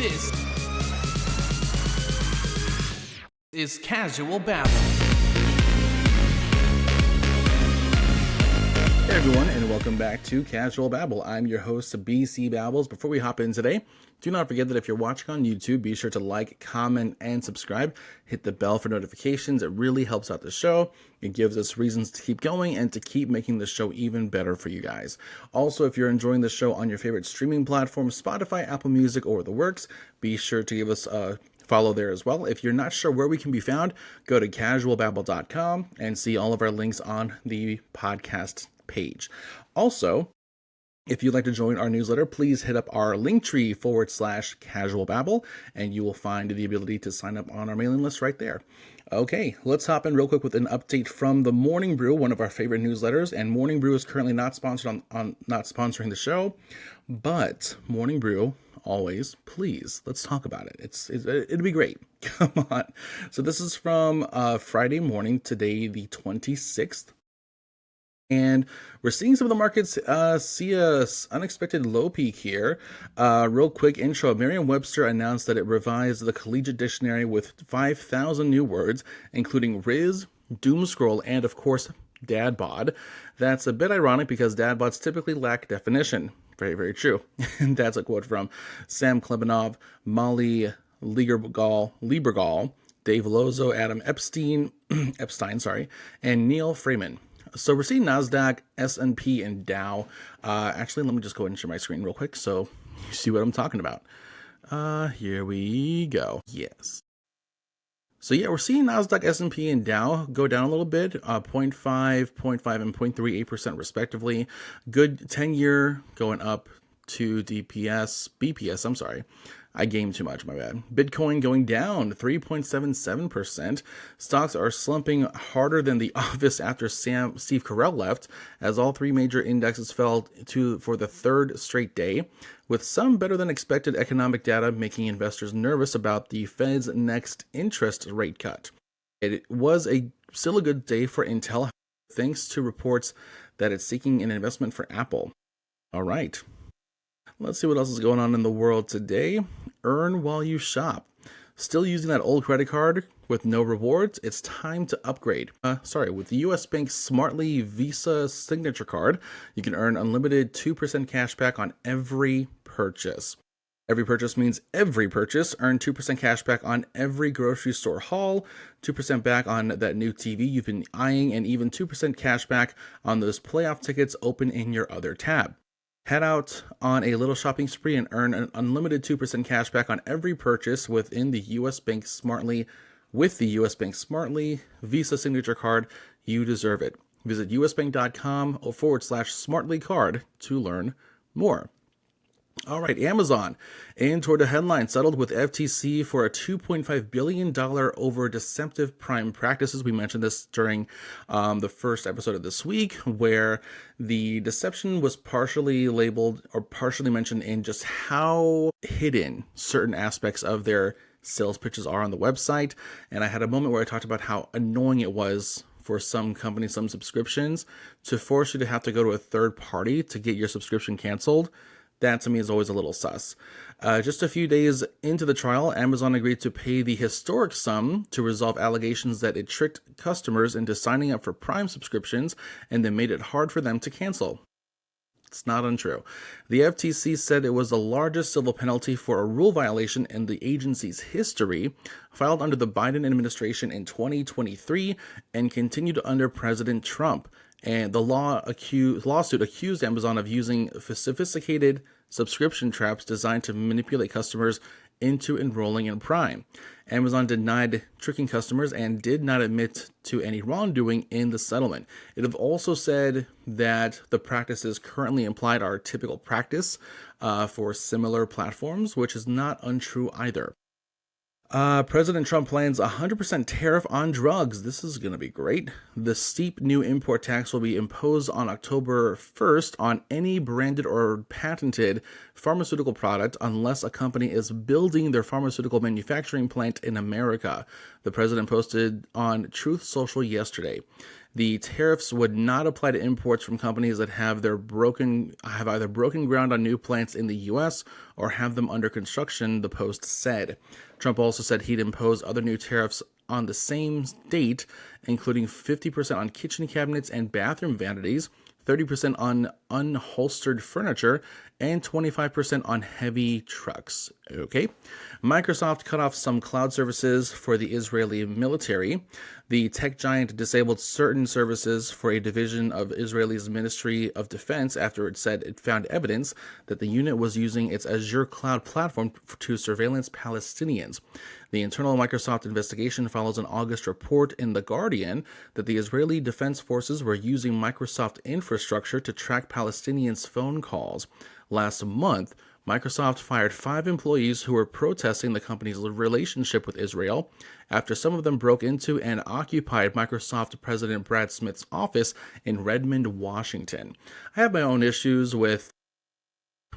This is Casual Babble. Hey everyone, and welcome back to Casual Babble. I'm your host, BC Babbles. Before we hop in today, do not forget that if you're watching on YouTube, be sure to like, comment, and subscribe. Hit the bell for notifications. It really helps out the show. It gives us reasons to keep going and to keep making the show even better for you guys. Also, if you're enjoying the show on your favorite streaming platform, Spotify, Apple Music, or the works, be sure to give us a follow there as well. If you're not sure where we can be found, go to casualbabble.com and see all of our links on the podcast page. Also, if you'd like to join our newsletter, please hit up our linktree /casualbabble, and you will find the ability to sign up on our mailing list right there. Okay, let's hop in real quick with an update from the Morning Brew, one of our favorite newsletters. And Morning Brew is currently not sponsored not sponsoring the show, but Morning Brew, always, please, let's talk about it. It'd be great. Come on. So this is from Friday morning, today the 26th. And we're seeing some of the markets see a unexpected low peak here. Real quick intro, Merriam-Webster announced that it revised the collegiate dictionary with 5,000 new words, including Riz, doomscroll, and of course, dad bod. That's a bit ironic because dad bods typically lack definition. Very, very true. And that's a quote from Sam Klebanov, Molly Liebergall, Dave Lozo, Adam Epstein, and Neil Freeman. So we're seeing NASDAQ, S&P, and Dow. Actually, let me just go ahead and share my screen real quick so you see what I'm talking about. Here we go. Yes. So yeah, we're seeing NASDAQ, S&P, and Dow go down a little bit, 0.5, 0.5, and 0.38% respectively. Good 10-year going up to BPS. I gamed too much, my bad. Bitcoin going down 3.77%. Stocks are slumping harder than the office after Steve Carell left, as all three major indexes fell for the third straight day, with some better than expected economic data making investors nervous about the Fed's next interest rate cut. It was still a good day for Intel, thanks to reports that it's seeking an investment for Apple. All right. Let's see what else is going on in the world today. Earn while you shop. Still using that old credit card with no rewards? It's time to upgrade. With the US Bank Smartly Visa Signature Card, you can earn unlimited 2% cash back on every purchase. Every purchase means every purchase. Earn 2% cash back on every grocery store haul, 2% back on that new TV you've been eyeing, and even 2% cash back on those playoff tickets open in your other tab. Head out on a little shopping spree and earn an unlimited 2% cash back on every purchase within the US Bank Smartly Visa Signature Card. You deserve it. Visit usbank.com /smartly card to learn more. All right, Amazon in toward the headline, settled with FTC for a $2.5 billion over deceptive Prime practices. We mentioned this during the first episode of this week, where the deception was partially labeled or partially mentioned in just how hidden certain aspects of their sales pitches are on the website. And I had a moment where I talked about how annoying it was for some companies, some subscriptions, to force you to have to go to a third party to get your subscription canceled. That to me is always a little sus. Just a few days into the trial, Amazon agreed to pay the historic sum to resolve allegations that it tricked customers into signing up for Prime subscriptions and then made it hard for them to cancel. It's not untrue. The FTC said it was the largest civil penalty for a rule violation in the agency's history, filed under the Biden administration in 2023 and continued under President Trump. And the lawsuit accused Amazon of using sophisticated subscription traps designed to manipulate customers into enrolling in Prime. Amazon denied tricking customers and did not admit to any wrongdoing in the settlement. It have also said that the practices currently implied are typical practice for similar platforms, which is not untrue either. President Trump plans a 100% tariff on drugs. This is going to be great. The steep new import tax will be imposed on October 1st on any branded or patented pharmaceutical product unless a company is building their pharmaceutical manufacturing plant in America, the president posted on Truth Social yesterday. The tariffs would not apply to imports from companies that have either broken ground on new plants in the U.S. or have them under construction, the Post said. Trump also said he'd impose other new tariffs on the same date, including 50% on kitchen cabinets and bathroom vanities, 30% on unholstered furniture, and 25% on heavy trucks. Okay. Microsoft cut off some cloud services for the Israeli military. The tech giant disabled certain services for a division of Israel's Ministry of Defense after it said it found evidence that the unit was using its Azure cloud platform to surveillance Palestinians. The internal Microsoft investigation follows an August report in The Guardian that the Israeli Defense Forces were using Microsoft infrastructure to track Palestinians' phone calls. Last month, Microsoft fired 5 employees who were protesting the company's relationship with Israel after some of them broke into and occupied Microsoft President Brad Smith's office in Redmond, Washington. I have my own issues with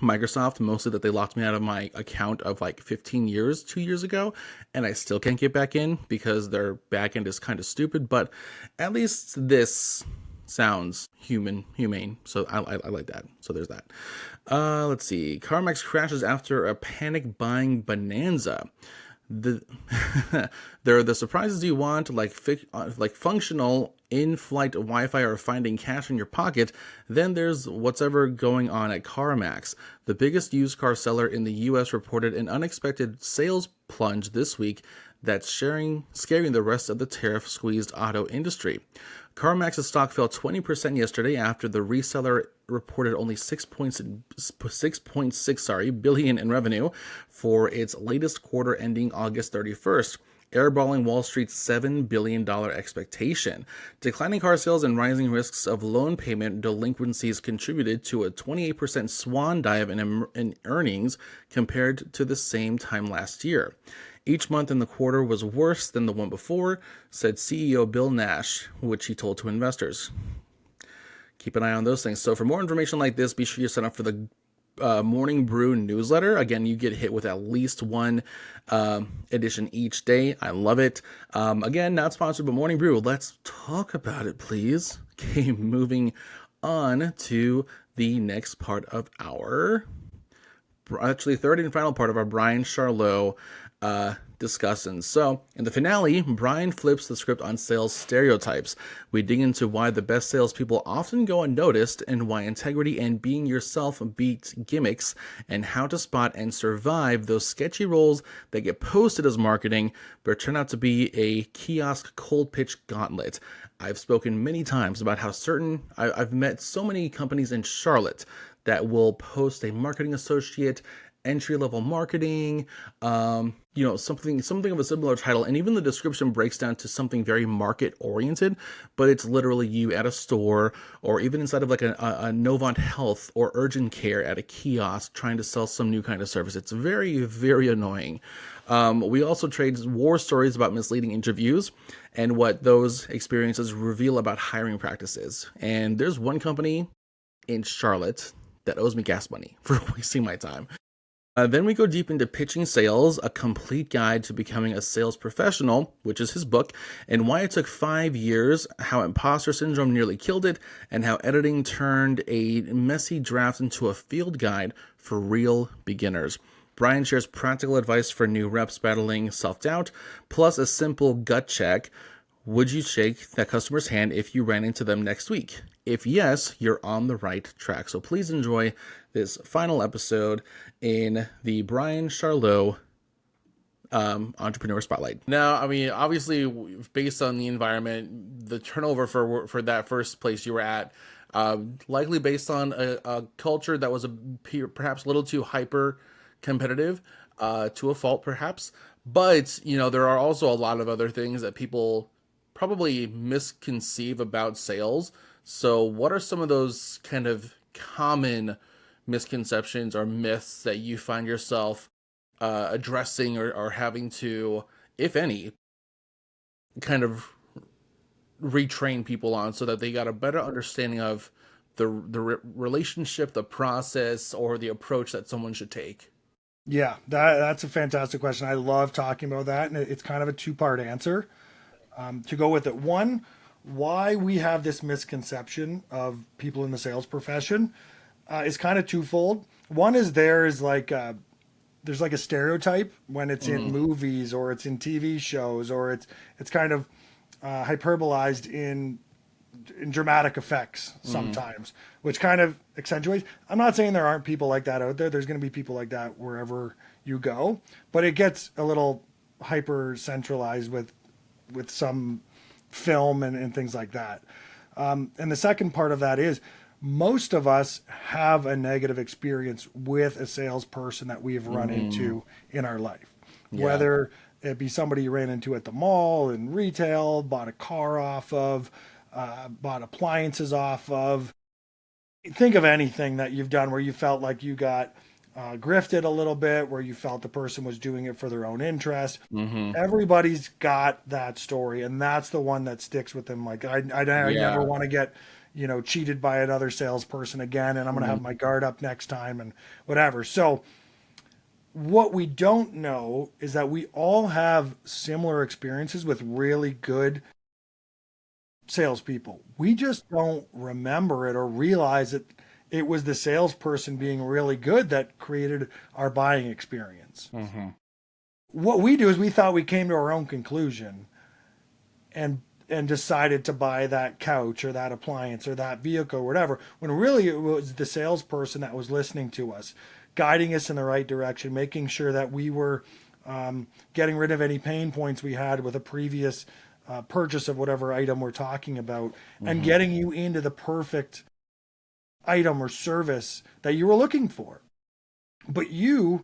Microsoft, mostly that they locked me out of my account of like 15 years, 2 years ago, and I still can't get back in because their backend is kind of stupid, but at least this sounds humane, so I like that. So there's that. Let's see. CarMax crashes after a panic buying bonanza. There are the surprises you want, like functional in-flight Wi-Fi or finding cash in your pocket. Then there's what's ever going on at CarMax. The biggest used car seller in the U.S. reported an unexpected sales plunge this week that's scaring the rest of the tariff-squeezed auto industry. CarMax's stock fell 20% yesterday after the reseller reported only 6.6 billion in revenue for its latest quarter ending August 31st, airballing Wall Street's $7 billion expectation. Declining car sales and rising risks of loan payment delinquencies contributed to a 28% swan dive in earnings compared to the same time last year. Each month in the quarter was worse than the one before, said CEO Bill Nash, which he told to investors. Keep an eye on those things. So for more information like this, be sure you sign up for the Morning Brew newsletter. Again, you get hit with at least one edition each day. I love it. Again, not sponsored, but Morning Brew. Let's talk about it, please. Okay, moving on to the next part of our, actually third and final part of our Bryan Charlot discussion. So in the finale, Bryan flips the script on sales stereotypes. We dig into why the best salespeople often go unnoticed and why integrity and being yourself beat gimmicks, and how to spot and survive those sketchy roles that get posted as marketing but turn out to be a kiosk cold pitch gauntlet. I've spoken many times about how I've met so many companies in Charlotte that will post a marketing associate, entry-level marketing, something of a similar title, and even the description breaks down to something very market-oriented, but it's literally you at a store, or even inside of like a Novant Health or Urgent Care at a kiosk trying to sell some new kind of service. It's very, very annoying. We also trade war stories about misleading interviews and what those experiences reveal about hiring practices. And there's one company in Charlotte that owes me gas money for wasting my time. Then we go deep into pitching sales, a complete guide to becoming a sales professional, which is his book, and why it took 5 years, how impostor syndrome nearly killed it, and how editing turned a messy draft into a field guide for real beginners. Bryan shares practical advice for new reps battling self-doubt, plus a simple gut check. Would you shake that customer's hand if you ran into them next week? If yes, you're on the right track. So please enjoy this final episode in the Bryan Charlot Entrepreneur Spotlight. Now, I mean, obviously, based on the environment, the turnover for that first place you were at, likely based on a culture that was perhaps a little too hyper competitive, to a fault perhaps. But, there are also a lot of other things that people probably misconceive about sales. So what are some of those kind of common misconceptions or myths that you find yourself addressing or having to, if any, kind of retrain people on so that they got a better understanding of the relationship, the process, or the approach that someone should take? Yeah, that's a fantastic question. I love talking about that, and it's kind of a two-part answer. To go with it, one, why we have this misconception of people in the sales profession is kind of twofold. One is there's like a stereotype when it's in movies or it's in TV shows or it's kind of hyperbolized in dramatic effects sometimes, which kind of accentuates. I'm not saying there aren't people like that out there. There's going to be people like that wherever you go, but it gets a little hyper centralized with some film and things like that. And the second part of that is most of us have a negative experience with a salesperson that we've run into in our life, whether it be somebody you ran into at the mall, in retail, bought a car off of, bought appliances off of. Think of anything that you've done where you felt like you got grifted a little bit, where you felt the person was doing it for their own interest. Everybody's got that story, and that's the one that sticks with them. Like I never want to get cheated by another salesperson again, and I'm going to have my guard up next time and whatever. So what we don't know is that we all have similar experiences with really good salespeople. We just don't remember it or realize that it was the salesperson being really good that created our buying experience. What we do is we thought we came to our own conclusion and decided to buy that couch or that appliance or that vehicle or whatever, when really it was the salesperson that was listening to us, guiding us in the right direction, making sure that we were getting rid of any pain points we had with a previous purchase of whatever item we're talking about, and getting you into the perfect item or service that you were looking for. But you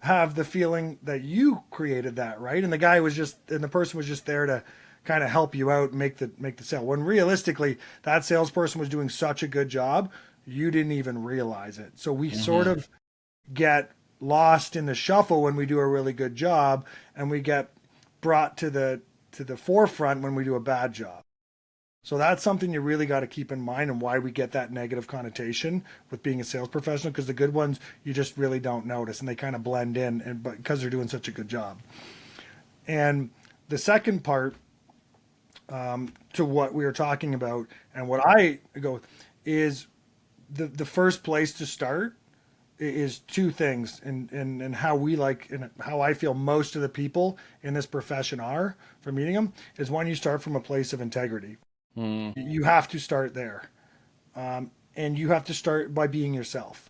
have the feeling that you created that, right? And the person was just there to kind of help you out and make the sale. When realistically, that salesperson was doing such a good job, you didn't even realize it. So we sort of get lost in the shuffle when we do a really good job, and we get brought to the forefront when we do a bad job. So that's something you really got to keep in mind, and why we get that negative connotation with being a sales professional, because the good ones you just really don't notice, and they kind of blend in, but because they're doing such a good job. And the second part to what we were talking about, and what I go is the first place to start is two things, and how we like, and how I feel most of the people in this profession are from meeting them, is when you start from a place of integrity. You have to start there. And you have to start by being yourself.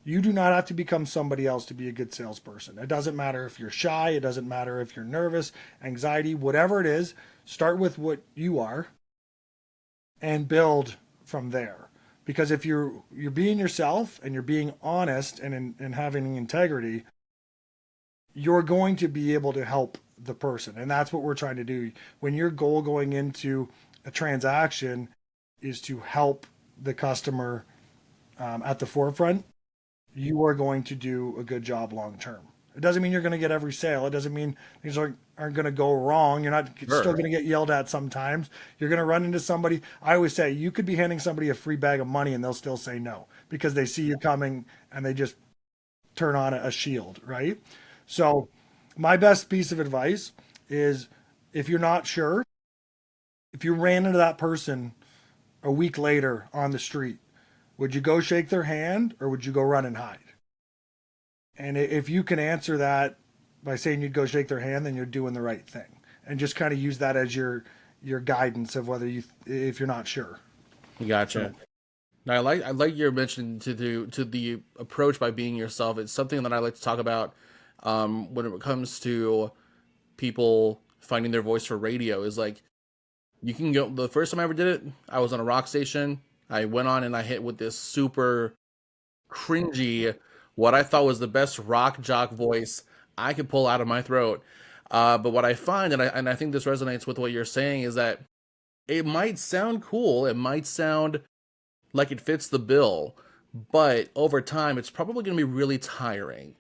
You do not have to become somebody else to be a good salesperson. It doesn't matter if you're shy. It doesn't matter if you're nervous, anxiety, whatever it is. Start with what you are and build from there. Because if you're being yourself and you're being honest and having integrity, you're going to be able to help the person. And that's what we're trying to do. When your goal going into a transaction is to help the customer at the forefront, you are going to do a good job long term. It doesn't mean you're going to get every sale. It doesn't mean things aren't going to go wrong. You're not still going to get yelled at sometimes. You're going to run into somebody. I always say you could be handing somebody a free bag of money and they'll still say no, because they see you coming and they just turn on a shield, right? So my best piece of advice is, if you're not sure, if you ran into that person a week later on the street, would you go shake their hand or would you go run and hide? And if you can answer that by saying you'd go shake their hand, then you're doing the right thing. And just kind of use that as your guidance of whether if you're not sure. Gotcha. Now, I like your mention to the approach by being yourself. It's something that I like to talk about when it comes to people finding their voice for radio. Is like, you can go. The first time I ever did it, I was on a rock station. I went on and I hit with this super cringy, what I thought was the best rock jock voice I could pull out of my throat. But what I find, and I think this resonates with what you're saying, is that it might sound cool. It might sound like it fits the bill, but over time, it's probably going to be really tiring.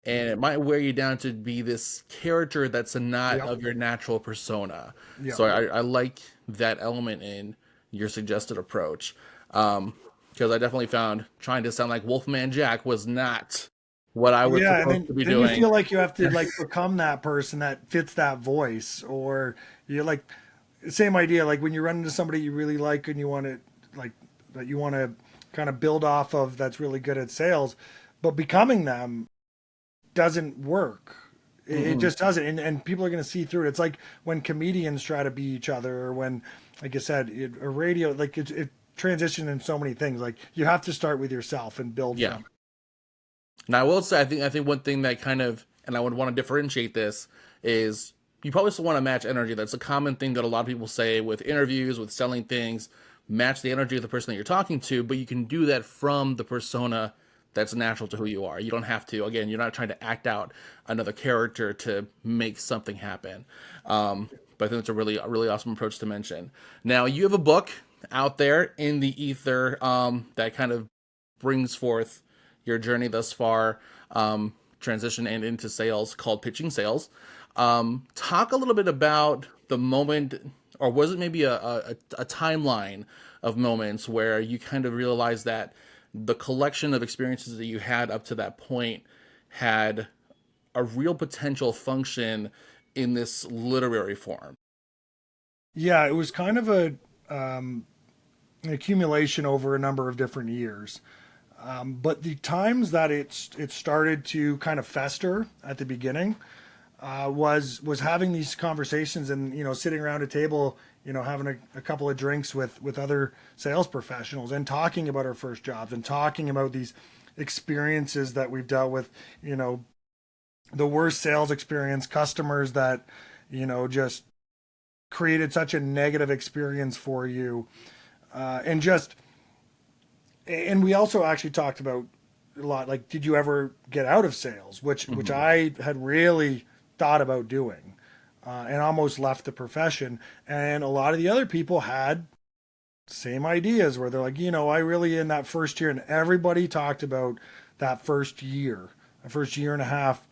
And it might wear you down to be this character that's not of your natural persona. Yep. So I like that element in your suggested approach. Because I definitely found trying to sound like Wolfman Jack was not what I was supposed to be doing. You feel like you have to become that person that fits that voice, or you're like, same idea. Like when you run into somebody you really like and you want to like that you want to kind of build off of that's really good at sales, but becoming them doesn't work. It just doesn't. And people are going to see through it. It's like when comedians try to be each other, or when, like I said, a radio, like it transitioned in so many things. Like you have to start with yourself and build from it. Now I will say, I think one thing that kind of, and I would want to differentiate this is you probably still want to match energy. That's a common thing that a lot of people say with interviews, with selling things, match the energy of the person that you're talking to, but you can do that from the persona that's natural to who you are. You don't have to, again, you're not trying to act out another character to make something happen. But I think it's a really awesome approach to mention. Now, you have a book out there in the ether that kind of brings forth your journey thus far, transition and into sales, called Pitching Sales. Talk a little bit about the moment, or was it maybe a timeline of moments where you kind of realized that the collection of experiences that you had up to that point had a real potential function in this literary form? Yeah, it was kind of an accumulation over a number of different years. But the times that it started to kind of fester at the beginning was having these conversations and, sitting around a table, having a couple of drinks with other sales professionals and talking about our first jobs and talking about these experiences that we've dealt with, the worst sales experience, customers that, just created such a negative experience for you. And we also actually talked about a lot, like, did you ever get out of sales, which I had really thought about doing, and almost left the profession. And a lot of the other people had same ideas where they're like, I really, in that first year, and everybody talked about that first year and a half,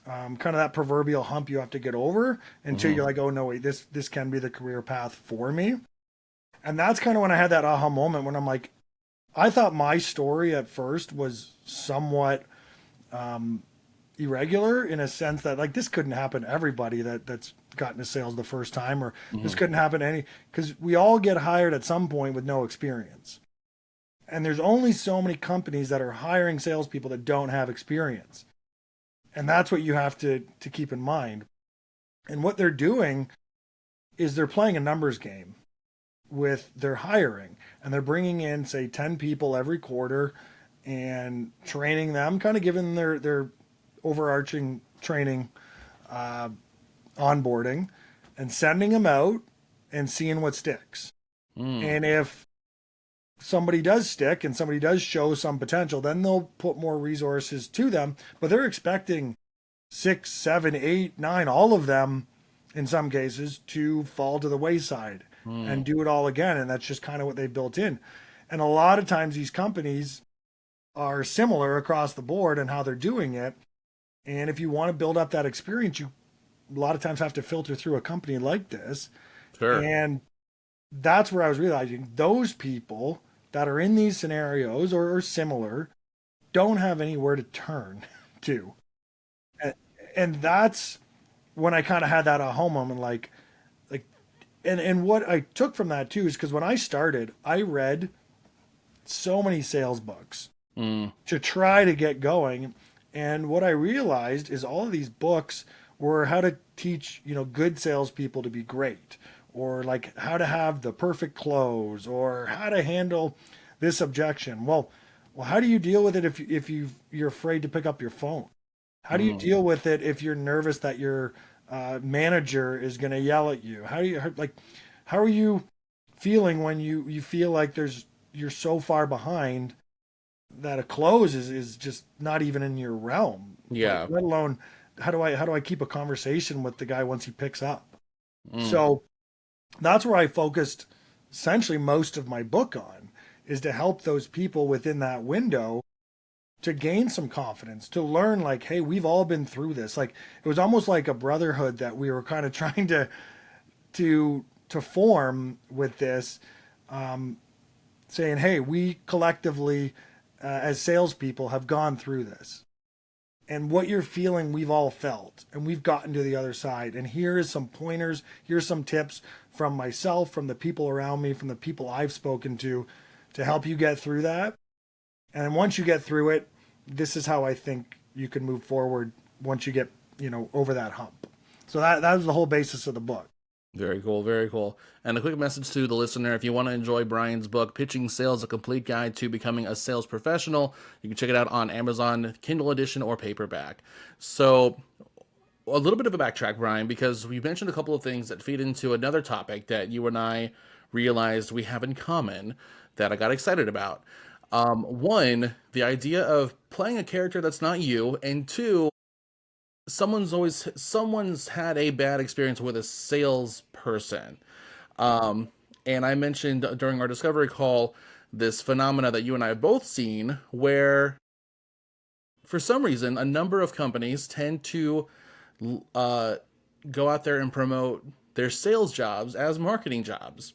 kind of that proverbial hump you have to get over until you're like, oh no, wait, this can be the career path for me. And that's kind of when I had that aha moment when I'm like, I thought my story at first was somewhat irregular in a sense that, like, this couldn't happen to everybody that's gotten to sales the first time, or this couldn't happen to because we all get hired at some point with no experience. And there's only so many companies that are hiring salespeople that don't have experience. And that's what you have to keep in mind. And what they're doing is they're playing a numbers game with their hiring, and they're bringing in, say, 10 people every quarter and training them, kind of giving their overarching training, onboarding, and sending them out and seeing what sticks. And if somebody does stick and somebody does show some potential, then they'll put more resources to them. But they're expecting 6, 7, 8, 9, all of them in some cases to fall to the wayside and do it all again. And that's just kind of what they built in. And a lot of times these companies are similar across the board in how they're doing it. And if you want to build up that experience, you a lot of times have to filter through a company like this. Sure. And that's where I was realizing those people that are in these scenarios or similar don't have anywhere to turn to. And that's when I kind of had that aha moment, and what I took from that too is because when I started, I read so many sales books to try to get going. And what I realized is all of these books were how to teach, good salespeople to be great, or like how to have the perfect close, or how to handle this objection. Well, how do you deal with it if you're afraid to pick up your phone? How do you deal with it if you're nervous that your manager is going to yell at you? How are you feeling when you feel like you're so far behind that a close is just not even in your realm? Yeah. Let alone how do I keep a conversation with the guy once he picks up? So that's where I focused essentially most of my book on, is to help those people within that window to gain some confidence, to learn, like, hey, we've all been through this. Like, it was almost like a brotherhood that we were kind of trying to form with this, saying, hey, we collectively, as salespeople, have gone through this. And what you're feeling, we've all felt, and we've gotten to the other side. And here is some pointers, here's some tips from myself, from the people around me, from the people I've spoken to help you get through that. And then once you get through it, this is how I think you can move forward once you get, over that hump. So that was the whole basis of the book. Very cool, very cool. And a quick message to the listener, if you want to enjoy Bryan's book, Pitching Sales, A Complete Guide to Becoming a Sales Professional, you can check it out on Amazon, Kindle edition or paperback. So a little bit of a backtrack, Bryan, because we mentioned a couple of things that feed into another topic that you and I realized we have in common that I got excited about. One, the idea of playing a character that's not you, and two, someone's had a bad experience with a salesperson. And I mentioned during our discovery call this phenomena that you and I have both seen, where for some reason a number of companies tend to go out there and promote their sales jobs as marketing jobs.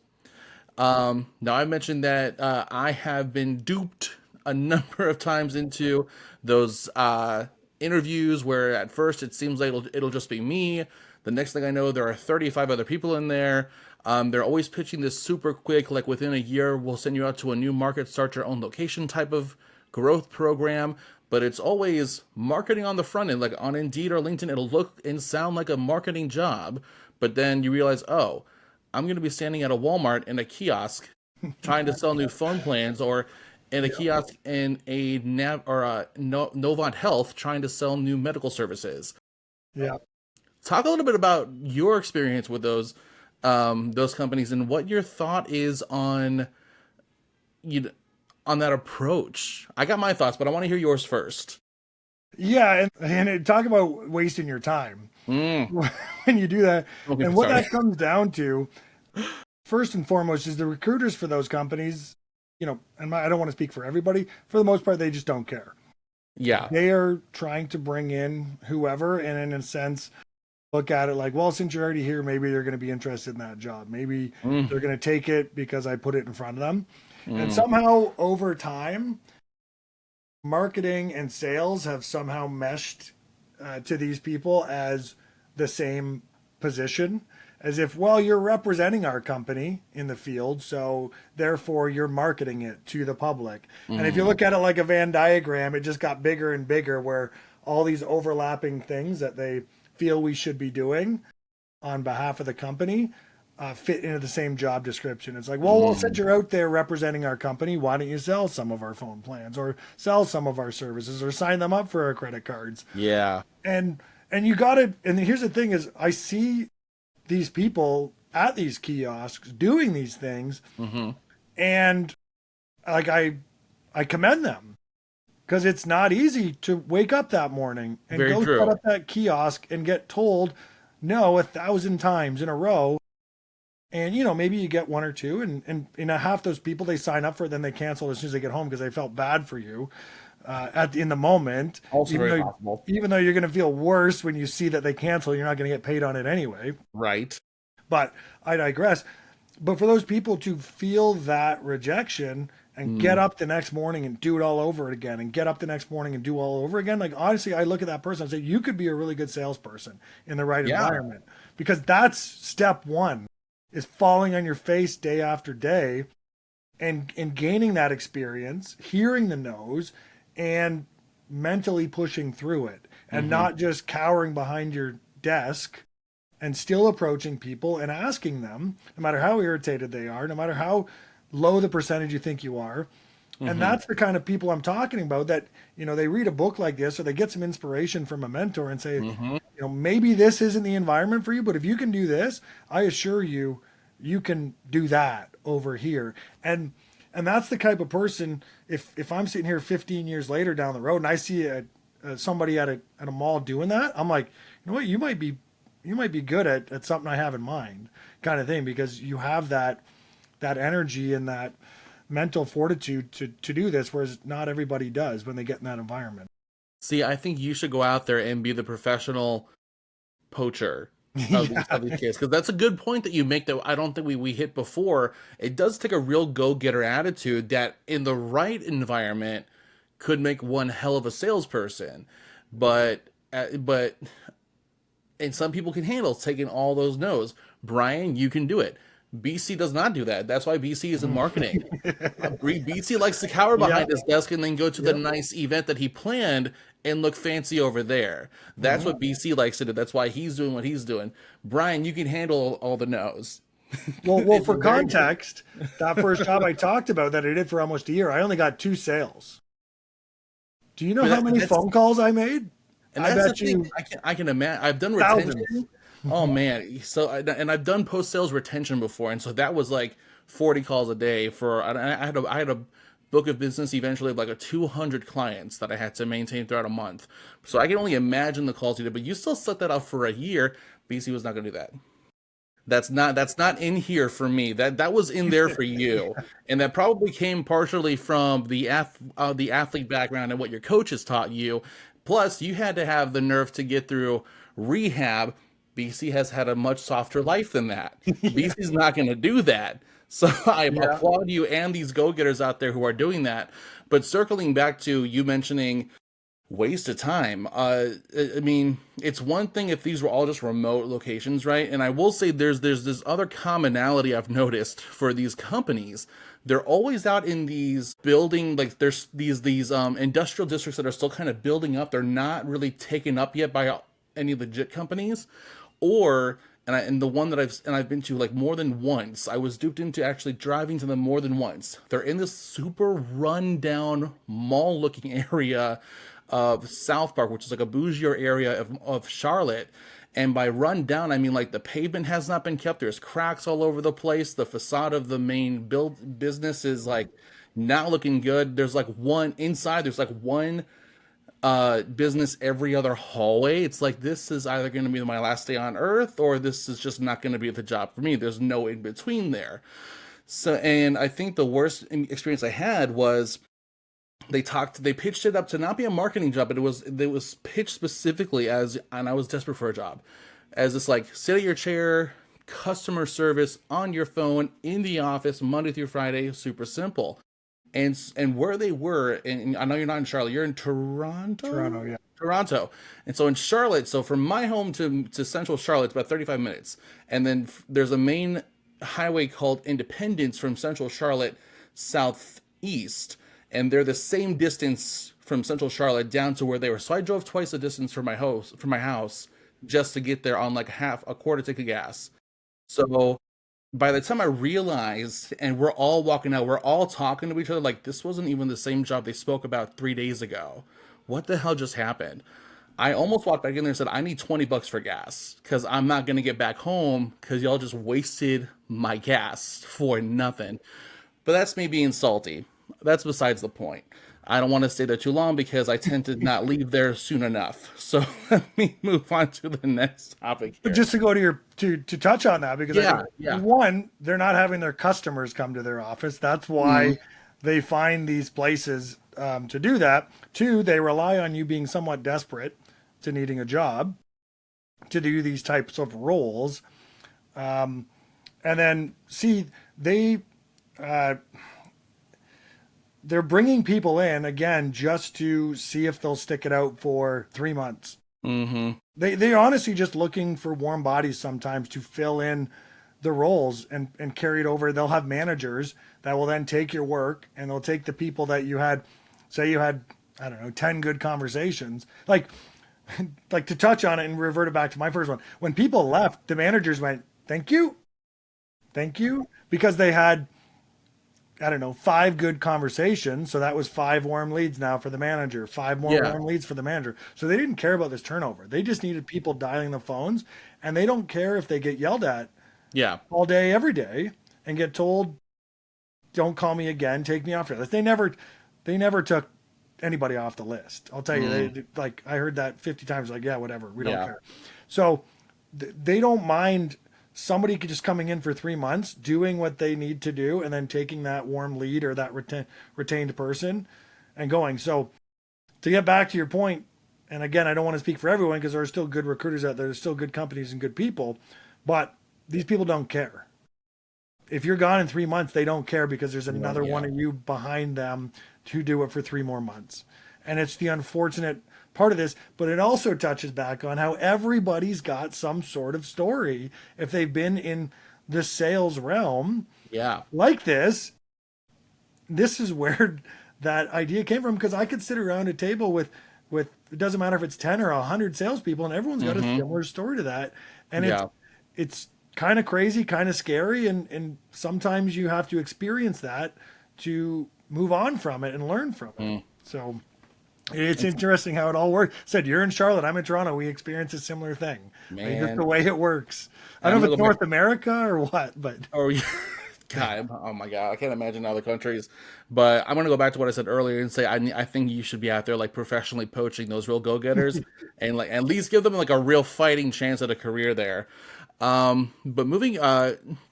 Now I mentioned that I have been duped a number of times into those interviews where at first it seems like it'll just be me. The next thing I know, there are 35 other people in there. They're always pitching this super quick, like within a year, we'll send you out to a new market, start your own location type of growth program. But it's always marketing on the front end, like on Indeed or LinkedIn. It'll look and sound like a marketing job. But then you realize, oh, I'm going to be standing at a Walmart in a kiosk trying to sell new phone plans, or in a kiosk in a Novant Health trying to sell new medical services. Yeah. Talk a little bit about your experience with those companies and what your thought is on that approach. I got my thoughts, but I want to hear yours first. Yeah, and talk about wasting your time when you do that. Okay, and what that comes down to, first and foremost, is the recruiters for those companies, and I don't want to speak for everybody, for the most part, they just don't care. Yeah. They are trying to bring in whoever, and in a sense, look at it like, well, since you're already here, maybe they're going to be interested in that job. Maybe they're going to take it because I put it in front of them. And somehow over time, marketing and sales have somehow meshed to these people as the same position, as if, well, you're representing our company in the field, so therefore you're marketing it to the public. And if you look at it like a Venn diagram, it just got bigger and bigger, where all these overlapping things that they feel we should be doing on behalf of the company fit into the same job description. It's like, well, since you're out there representing our company, why don't you sell some of our phone plans, or sell some of our services, or sign them up for our credit cards? Yeah. And you got it. And here's the thing is, I see these people at these kiosks doing these things, and like I commend them, because it's not easy to wake up that morning and go set up that kiosk and get told no 1,000 times in a row. And, maybe you get one or two, and half those people, they sign up for it, then they cancel as soon as they get home because they felt bad for you in the moment. Also very possible. Even though you're going to feel worse when you see that they cancel, you're not going to get paid on it anyway. Right. But I digress. But for those people to feel that rejection and get up the next morning and do it all over again, and get up the next morning and do all over again, like, honestly, I look at that person and say, you could be a really good salesperson in the right environment, because that's step one, is falling on your face day after day and gaining that experience, hearing the no's, and mentally pushing through it, and not just cowering behind your desk, and still approaching people and asking them, no matter how irritated they are, no matter how low the percentage you think you are. And that's the kind of people I'm talking about, that, they read a book like this, or they get some inspiration from a mentor and say, maybe this isn't the environment for you, but if you can do this, I assure you, you can do that over here. And that's the type of person, if I'm sitting here 15 years later down the road and I see somebody at a mall doing that, I'm like, you know what, you might be good at something I have in mind, kind of thing, because you have that energy and that mental fortitude to do this, whereas not everybody does when they get in that environment. See, I think you should go out there and be the professional poacher of these kids, because that's a good point that you make that I don't think we hit before. It does take a real go-getter attitude that in the right environment could make one hell of a salesperson, but and some people can handle taking all those no's. Bryan, you can do it. BC does not do that. That's why BC is in marketing. BC likes to cower behind his desk and then go to the nice event that he planned and look fancy over there. That's what BC likes to do. That's why he's doing what he's doing. Bryan, you can handle all the no's. Well, for context, that first job I talked about that I did for almost a year, I only got 2 sales. Do you know how many phone calls I made? And that's the thing. I can imagine. I've done retention. Oh man! So and I've done post sales retention before, and so that was like 40 calls a day for. I had a book of business eventually of like a 200 clients that I had to maintain throughout a month. So I can only imagine the calls you did, but you still set that up for a year. BC was not going to do that. That's not in here for me. That was in there for you, and that probably came partially from the athlete background and what your coaches taught you. Plus, you had to have the nerve to get through rehab. BC has had a much softer life than that. BC's not going to do that. So I applaud you and these go-getters out there who are doing that. But circling back to you mentioning waste of time. I mean, it's one thing if these were all just remote locations, right? And I will say there's this other commonality I've noticed for these companies. They're always out in these building, like there's these industrial districts that are still kind of building up. They're not really taken up yet by any legit companies. Or and the one that I've been to like more than once. I was duped into actually driving to them more than once. They're in this super run-down mall-looking area of South Park, which is like a bougier area of Charlotte. And by run down, I mean like the pavement has not been kept. There's cracks all over the place. The facade of the main business is like not looking good. There's like one inside. There's like one business every other hallway. It's like this is either going to be my last day on earth or this is just not going to be the job for me. There's no in between there. So, and I think the worst experience I had was they pitched it up to not be a marketing job, but it was pitched specifically as, and I was desperate for a job, as this like sit at your chair, customer service on your phone in the office, Monday through Friday, super simple. And where they were, and I know you're not in Charlotte, you're in Toronto? Toronto, yeah. Toronto. And so in Charlotte, so from my home to central Charlotte, it's about 35 minutes. And then there's a main highway called Independence from central Charlotte southeast. And they're the same distance from central Charlotte down to where they were. So I drove twice the distance from my house just to get there on like a quarter tank of gas. So by the time I realized, and we're all walking out, we're all talking to each other like this wasn't even the same job they spoke about 3 days ago. What the hell just happened? I almost walked back in there and said, I need $20 for gas because I'm not going to get back home because y'all just wasted my gas for nothing. But that's me being salty. That's besides the point. I don't want to stay there too long because I tend to not leave there soon enough. So let me move on to the next topic here. Just to go to to touch on that, because I think, one, they're not having their customers come to their office. That's why they find these places to do that. Two, they rely on you being somewhat desperate to needing a job to do these types of roles. And then see, they're bringing people in again just to see if they'll stick it out for 3 months. Mm-hmm. They're honestly just looking for warm bodies sometimes to fill in the roles and carry it over. They'll have managers that will then take your work and they'll take the people that you had, say you had, I don't know, 10 good conversations. Like to touch on it and revert it back to my first one. When people left, the managers went, thank you, because they had, I don't know, 5 good conversations. So that was 5 warm leads now for the manager, 5 more warm leads for the manager. So they didn't care about this turnover. They just needed people dialing the phones, and they don't care if they get yelled at all day, every day, and get told, don't call me again, take me off your list. They never took anybody off the list. I'll tell you, they, like, I heard that 50 times, like, yeah, whatever, we don't care. So they don't mind somebody just coming in for 3 months, doing what they need to do, and then taking that warm lead or that retained person and going. So to get back to your point, and again, I don't want to speak for everyone because there are still good recruiters out there. There's still good companies and good people, but these people don't care. If you're gone in 3 months, they don't care because there's another one of you behind them to do it for 3 more months. And it's the unfortunate part of this, but it also touches back on how everybody's got some sort of story. If they've been in the sales realm Yeah. like this is where that idea came from, because I could sit around a table with it doesn't matter if it's 10 or 100 salespeople, and everyone's got a similar story to that. And Yeah. it's kind of crazy, kind of scary, and sometimes you have to experience that to move on from it and learn from it. So it's interesting how it all works. Said you're in Charlotte, I'm in Toronto. We experience a similar thing. Like, just Man. the way it works. I I'm don't know if gonna it's go North America or what, but Oh, yeah. God, oh my God, I can't imagine other countries. But I'm gonna go back to what I said earlier and say I think you should be out there like professionally poaching those real go-getters and like at least give them like a real fighting chance at a career there. But moving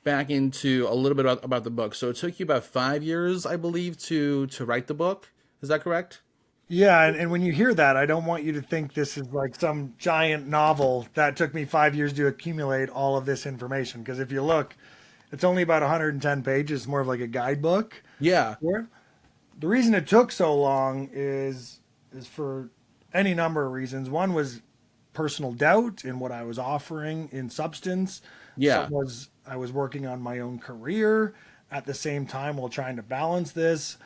back into a little bit about the book. So it took you about 5 years, I believe, to write the book. Is that correct? yeah, and when you hear that, I don't want you to think this is like some giant novel that took me 5 years to accumulate all of this information. Because if you look, it's only about 110 pages, more of like a guidebook. Yeah. Yeah. The reason it took so long is for any number of reasons. One was personal doubt in what I was offering in substance. Yeah. Some was I was working on my own career at the same time while trying to balance this.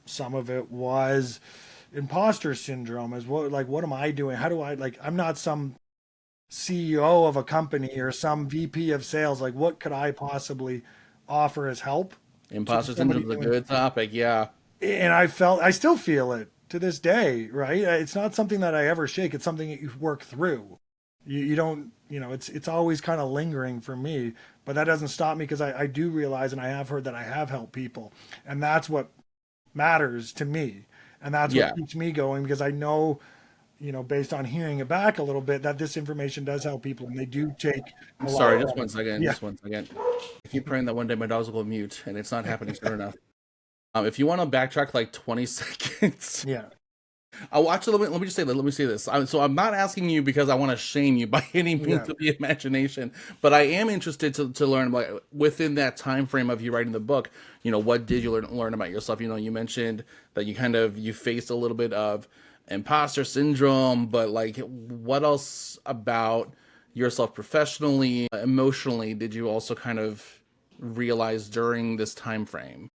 Some of it was imposter syndrome, as what am I doing? How do I, like, I'm not some CEO of a company or some VP of sales. Like, what could I possibly offer as help to Imposter somebody syndrome is a doing? good topic. Yeah. And I still feel it to this day, right? It's not something that I ever shake. It's something that you work through. You don't, it's always kind of lingering for me, but that doesn't stop me, because I do realize, and I have heard that I have helped people, and that's what matters to me. And that's Yeah. what keeps me going, because I know, based on hearing it back a little bit, that this information does help people, and they do take a lot Sorry, from just one it. second. Yeah. Just one second. I keep praying that one day my dogs will go mute, and it's not happening soon enough. If you want to backtrack like 20 seconds, Yeah. I'll watch it. Let me just say that. Let me say this. So I'm not asking you because I want to shame you by any Yeah. means of the imagination, but I am interested to learn, like, within that time frame of you writing the book. What did you learn about yourself? You mentioned that you faced a little bit of imposter syndrome, but like, what else about yourself professionally, emotionally, did you also kind of realize during this time frame?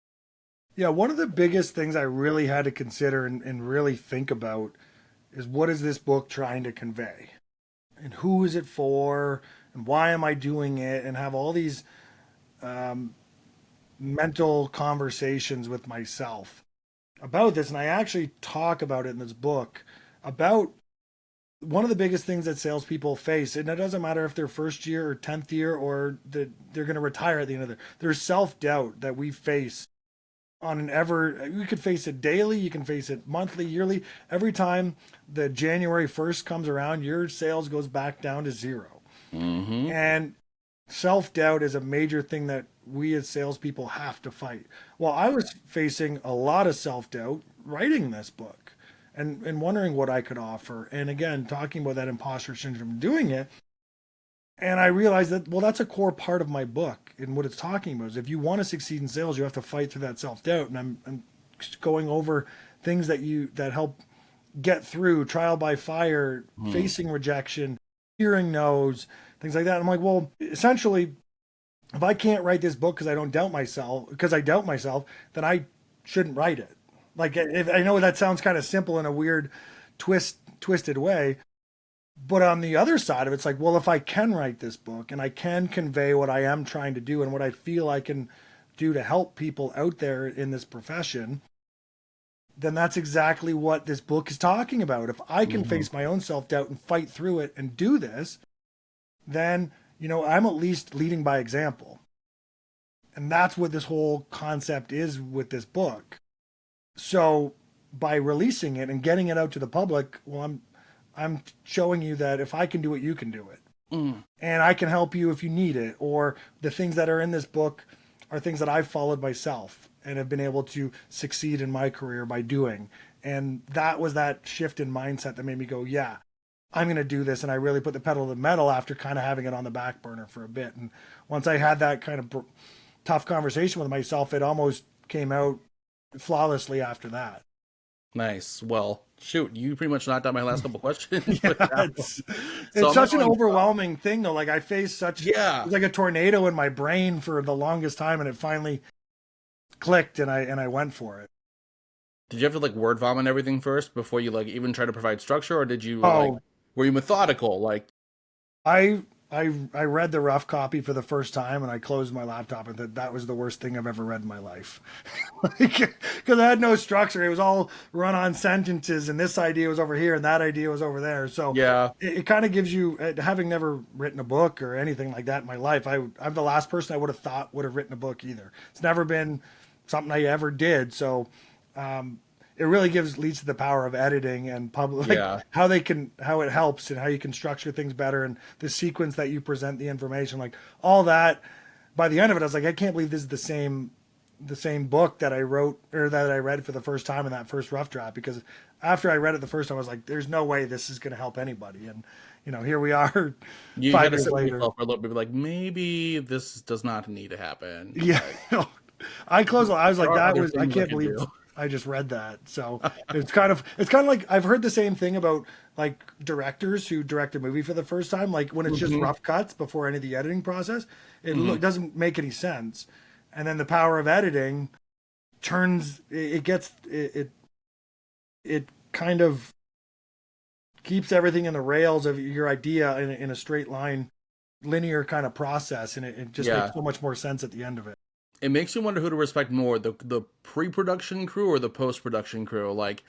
Yeah, one of the biggest things I really had to consider and really think about is, what is this book trying to convey? And who is it for? And why am I doing it? And have all these mental conversations with myself about this. And I actually talk about it in this book, about one of the biggest things that salespeople face. And it doesn't matter if they're first year or 10th year, or that they're going to retire at the end of there's self-doubt that we face on you could face it daily, you can face it monthly, yearly. Every time the January 1st comes around, your sales goes back down to zero. Mm-hmm. And self-doubt is a major thing that we as salespeople have to fight. Well, I was facing a lot of self-doubt writing this book, and wondering what I could offer. And again, talking about that imposter syndrome, doing it. And I realized that, well, that's a core part of my book. And what it's talking about is, if you want to succeed in sales, you have to fight through that self-doubt. And I'm going over things that help get through trial by fire, facing rejection, hearing no's, things like that. I'm like, well, essentially, if I can't write this book because I doubt myself, then I shouldn't write it. Like, if I know that sounds kind of simple in a weird twisted way, but on the other side of it, it's like, well, if I can write this book and I can convey what I am trying to do and what I feel I can do to help people out there in this profession, then that's exactly what this book is talking about. If I can face my own self-doubt and fight through it and do this, then, I'm at least leading by example. And that's what this whole concept is with this book. So by releasing it and getting it out to the public, well, I'm showing you that if I can do it, you can do it. And I can help you if you need it. Or the things that are in this book are things that I've followed myself and have been able to succeed in my career by doing. And that was that shift in mindset that made me go, yeah, I'm going to do this. And I really put the pedal to the metal after kind of having it on the back burner for a bit. And once I had that kind of tough conversation with myself, it almost came out flawlessly after that. Nice. Well, Shoot, you pretty much knocked out my last couple questions. with Yeah, that one. it's So I'm such an going- overwhelming thing though. Like I faced such, Yeah. it was like a tornado in my brain for the longest time, and it finally clicked, and I went for it. Did you have to like word vomit everything first before you like even try to provide structure, or did you Oh. like were you methodical? Like, I read the rough copy for the first time, and I closed my laptop, and that was the worst thing I've ever read in my life. Because I had no structure. It was all run on sentences, and this idea was over here, and that idea was over there. So yeah, it kind of gives you, having never written a book or anything like that in my life, I'm the last person I would have thought would have written a book either. It's never been something I ever did. So it really leads to the power of editing and public, Yeah. how it helps and how you can structure things better, and the sequence that you present the information, like all that. By the end of it, I was like, I can't believe this is the same book that I wrote or that I read for the first time in that first rough draft. Because after I read it the first time, I was like, there's no way this is going to help anybody. And here we are, you 5 gotta years sit with later. yourself for a little bit, like maybe this does not need to happen. Yeah. I closed. I was like, There are that other was. I things I can't can believe do. I just read that. So it's kind of like I've heard the same thing about like directors who direct a movie for the first time. Like when it's just rough cuts before any of the editing process, it doesn't make any sense. And then the power of editing turns it kind of keeps everything in the rails of your idea in a straight line, linear kind of process, and it just Yeah. makes so much more sense at the end of it. It makes you wonder who to respect more, the pre-production crew or the post-production crew. Like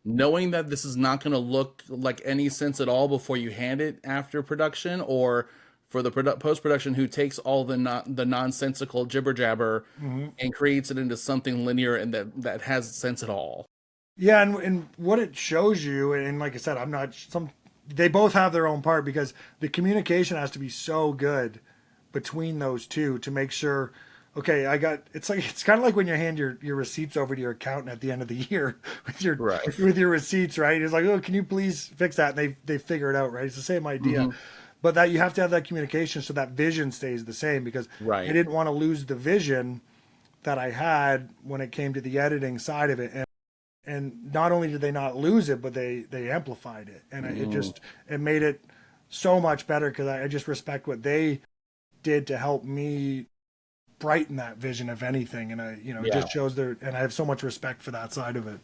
knowing that this is not going to look like any sense at all before you hand it after production, or for the post-production who takes all the nonsensical jibber jabber and creates it into something linear and that has sense at all. Yeah, and what it shows you, and like I said, they both have their own part, because the communication has to be so good between those two to make sure, okay, it's kind of like when you hand your receipts over to your accountant at the end of the year with your receipts, right? It's like, oh, can you please fix that? And they figure it out, right? It's the same idea. But that you have to have that communication so that vision stays the same, because Right. I didn't want to lose the vision that I had when it came to the editing side of it. And not only did they not lose it, but they amplified it, and it made it so much better, because I just respect what they did to help me brighten that vision, if anything. And it just shows and I have so much respect for that side of it.